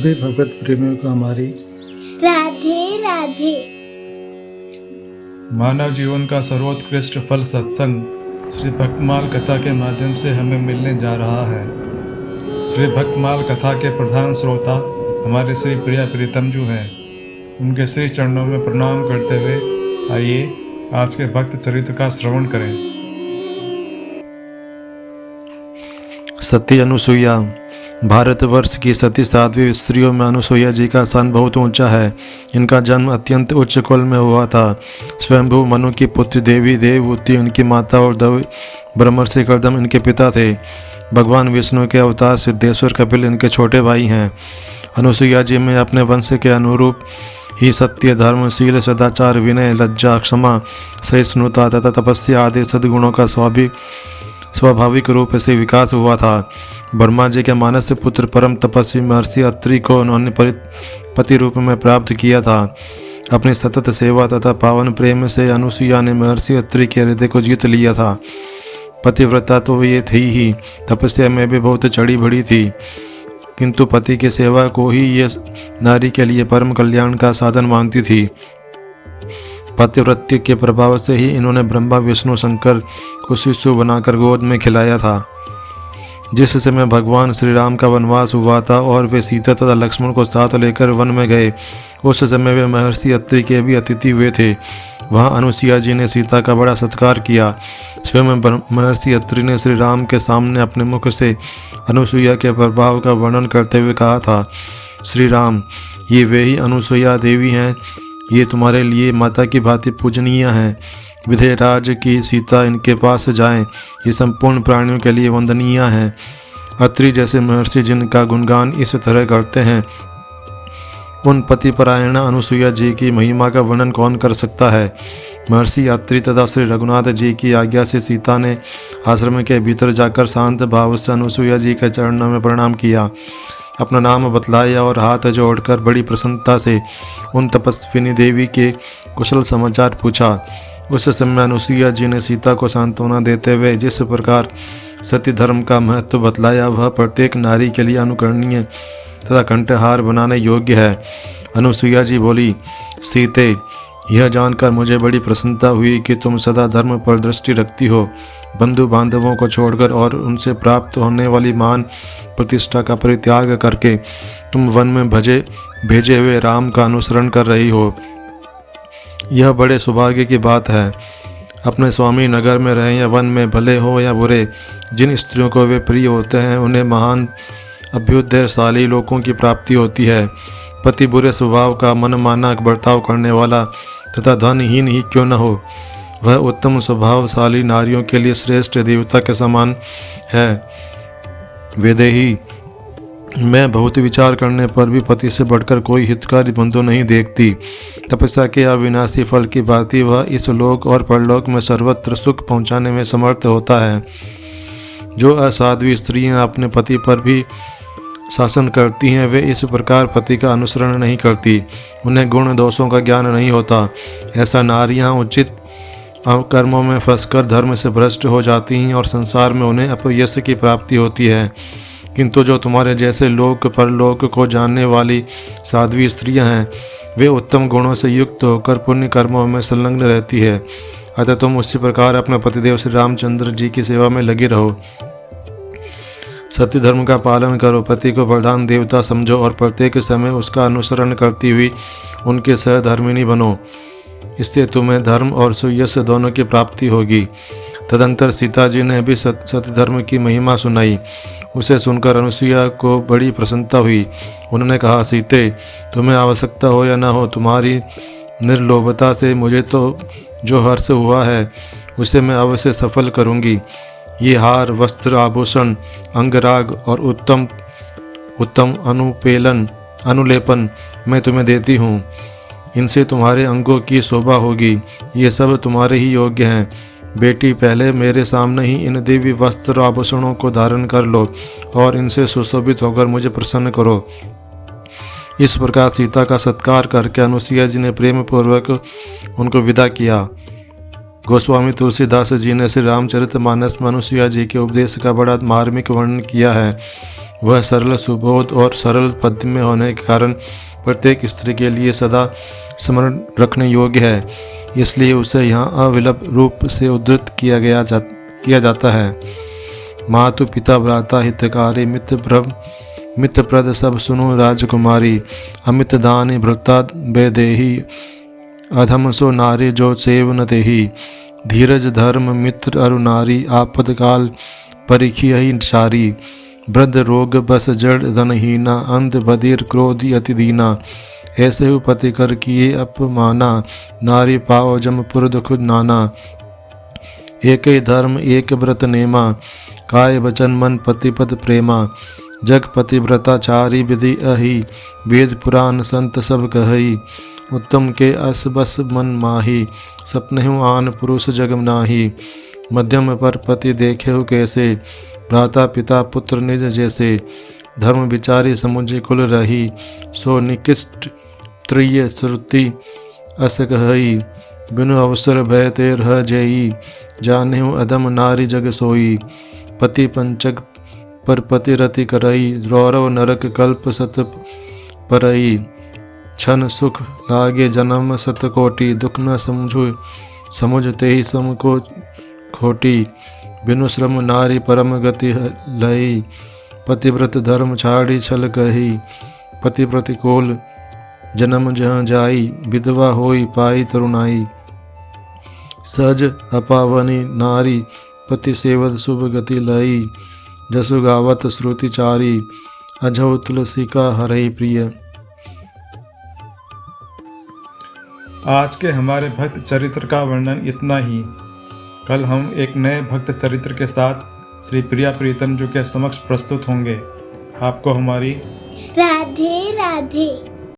सभी भगवत प्रेमियों को हमारी राधे राधे। मानव जीवन का सर्वोत्कृष्ट फल सत्संग श्री भक्तमाल कथा के माध्यम से हमें मिलने जा रहा है। श्री भक्तमाल कथा के प्रधान श्रोता हमारे श्री प्रिया प्रीतम जी हैं। उनके श्री चरणों में प्रणाम करते हुए आइए आज के भक्त चरित्र का श्रवण करें। सती अनुसुईया। भारतवर्ष की सती साध्वी स्त्रियों में अनुसुईया जी का स्थान बहुत ऊंचा है। इनका जन्म अत्यंत उच्च कुल में हुआ था। स्वयंभू मनु की पुत्री देवी देवहूति उनकी माता और ब्रह्मर्षि कर्दम इनके पिता थे। भगवान विष्णु के अवतार सिद्धेश्वर कपिल इनके छोटे भाई हैं। अनुसुईया जी में अपने वंश के अनुरूप ही सत्य, धर्म, शील, सदाचार, विनय, लज्जा, क्षमा, सहिष्णुता तथा तपस्या आदि सद्गुणों का स्वाभाविक रूप से विकास हुआ था। ब्रह्मा जी के मानस पुत्र परम तपस्वी महर्षि अत्रि को उन्होंने पति रूप में प्राप्त किया था। अपनी सतत सेवा तथा पावन प्रेम से अनुसुईया ने महर्षि अत्रि के हृदय को जीत लिया था। पतिव्रता तो ये थी ही, तपस्या में भी बहुत चढ़ी बढ़ी थी, किंतु पति की सेवा को ही ये नारी के लिए परम कल्याण का साधन मानती थी। पतिव्रत्य के प्रभाव से ही इन्होंने ब्रह्मा विष्णु शंकर को शिशु बनाकर गोद में खिलाया था। जिस समय भगवान श्री राम का वनवास हुआ था और वे सीता तथा लक्ष्मण को साथ लेकर वन में गए, उस समय वे महर्षि अत्रि के भी अतिथि हुए थे। वहां अनुसुईया जी ने सीता का बड़ा सत्कार किया। स्वयं महर्षि अत्रि ने श्री राम के सामने अपने मुख से अनुसुईया के प्रभाव का वर्णन करते हुए कहा था, श्री राम, ये वे ही अनुसुईया देवी हैं। ये तुम्हारे लिए माता की भांति पूजनीय हैं। विधेयराज की सीता इनके पास जाएं। ये संपूर्ण प्राणियों के लिए वंदनीय हैं। अत्रि जैसे महर्षि जिनका गुणगान इस तरह करते हैं, उन पतिपरायण अनुसुईया जी की महिमा का वर्णन कौन कर सकता है। महर्षि अत्रि तथा श्री रघुनाथ जी की आज्ञा से सीता ने आश्रम के भीतर जाकर शांत भाव से अनुसुईया जी के चरणों में प्रणाम किया, अपना नाम बतलाया और हाथ जोड़कर बड़ी प्रसन्नता से उन तपस्विनी देवी के कुशल समाचार पूछा। उस समय अनुसुईया जी ने सीता को सांत्वना देते हुए जिस प्रकार सती धर्म का महत्व बतलाया, वह प्रत्येक नारी के लिए अनुकरणीय तथा कंठहार बनाने योग्य है। अनुसुईया जी बोली, सीते, यह जानकर मुझे बड़ी प्रसन्नता हुई कि तुम सदा धर्म पर दृष्टि रखती हो। बंधु बांधवों को छोड़कर और उनसे प्राप्त होने वाली मान प्रतिष्ठा का परित्याग करके तुम वन में भेजे हुए राम का अनुसरण कर रही हो। यह बड़े सौभाग्य की बात है। अपने स्वामी नगर में रहें या वन में, भले हो या बुरे, जिन स्त्रियों को वे प्रिय होते हैं उन्हें महान अभ्युदयशाली लोगों की प्राप्ति होती है। पति बुरे स्वभाव का, मनमाना बर्ताव करने वाला तथा धनहीन ही क्यों न हो, वह उत्तम स्वभावशाली नारियों के लिए श्रेष्ठ देवता के समान है। वेदेही, मैं बहुत विचार करने पर भी पति से बढ़कर कोई हितकारी बंधु नहीं देखती। तपस्या के अविनाशी फल की भांति वह इस लोक और परलोक में सर्वत्र सुख पहुंचाने में समर्थ होता है। जो असाध्वी स्त्रियां अपने पति पर भी शासन करती हैं, वे इस प्रकार पति का अनुसरण नहीं करती। उन्हें गुण दोषों का ज्ञान नहीं होता। ऐसा नारियां उचित कर्मों में फंसकर धर्म से भ्रष्ट हो जाती हैं और संसार में उन्हें अपयश की प्राप्ति होती है। किंतु जो तुम्हारे जैसे लोक परलोक को जानने वाली साध्वी स्त्रियां हैं, वे उत्तम गुणों से युक्त होकर पुण्य कर्मों में संलग्न रहती है। अतः तुम उसी प्रकार अपने पतिदेव श्री रामचंद्र जी की सेवा में लगे रहो। सत्य धर्म का पालन करो, पति को प्रधान देवता समझो और प्रत्येक समय उसका अनुसरण करती हुई उनके सहधर्मिणी बनो। इससे तुम्हें धर्म और सुयश दोनों की प्राप्ति होगी। तदंतर सीता जी ने भी सत्य धर्म की महिमा सुनाई। उसे सुनकर अनुसुईया को बड़ी प्रसन्नता हुई। उन्होंने कहा, सीते, तुम्हें आवश्यकता हो या न हो, तुम्हारी निर्लोभता से मुझे तो जो हर्ष हुआ है उसे मैं अवश्य सफल करूंगी। ये हार, वस्त्र, आभूषण, अंगराग और उत्तम अनुलेपन मैं तुम्हें देती हूँ। इनसे तुम्हारे अंगों की शोभा होगी। ये सब तुम्हारे ही योग्य हैं। बेटी, पहले मेरे सामने ही इन दिव्य वस्त्र आभूषणों को धारण कर लो और इनसे सुशोभित होकर मुझे प्रसन्न करो। इस प्रकार सीता का सत्कार करके अनुसुईया जी ने प्रेम पूर्वक उनको विदा किया। गोस्वामी तुलसीदास जी ने श्री रामचरितमानस में अनुसुईया जी के उपदेश का बड़ा मार्मिक वर्णन किया है। वह सरल सुबोध और सरल पद में होने के कारण प्रत्येक स्त्री के लिए सदा स्मरण रखने योग्य है, इसलिए उसे यहाँ अविलप रूप से उद्धृत किया जाता है। मातु पिता भ्राता हितकारी मित्रप्रद सब सुनो राजकुमारी, अमित दानी भ्रता बेदेही, अधम सो नारी जो सेव न तेही, धीरज धर्म मित्र अरु नारी, आपदकाल परिखियहि सारी, वृद्ध रोग बस जड़ धनहीना, अंध बधिर क्रोधी अति दीना, ऐसे हु पति कर किए अपमाना, नारी पाओ जमपुर दुख नाना, एक ही धर्म एक व्रत नेमा, काय वचन मन पतिपद प्रेमा, जग पतिव्रताचारी विधि अहि, वेद पुराण संत सब कहई, उत्तम के अस बस मन माही, सपनेहु आन पुरुष जग नाही, मध्यम पर पति देखेहु कैसे, भ्राता पिता पुत्र निज जैसे, धर्म विचारी समुझ कुल रही, सो निकृष्ट त्रिय श्रुति अस कहई, बिनु अवसर भय ते रह जई, जानेहु अधम नारी जग सोई, पति पंचक पर पति रति करई, रौरव नरक कल्प सत परई, क्षण सुख लागे जन्म सत कोटि, दुख न समुझते ही सम को खोटी, बिनु श्रम नारी परम गति लई, पतिव्रत धर्म छाड़ी छल कही, पति प्रतिकूल जन्म जहाँ जाई, विधवा होई पाई तरुणाई, सहज अपावनी नारी, पति सेवत शुभ गति लई, जसु गावत श्रुति चारी, अझौ तुलसी का हरई प्रिय। आज के हमारे भक्त चरित्र का वर्णन इतना ही। कल हम एक नए भक्त चरित्र के साथ श्री प्रिया प्रीतम जी के समक्ष प्रस्तुत होंगे। आपको हमारी राधे राधे।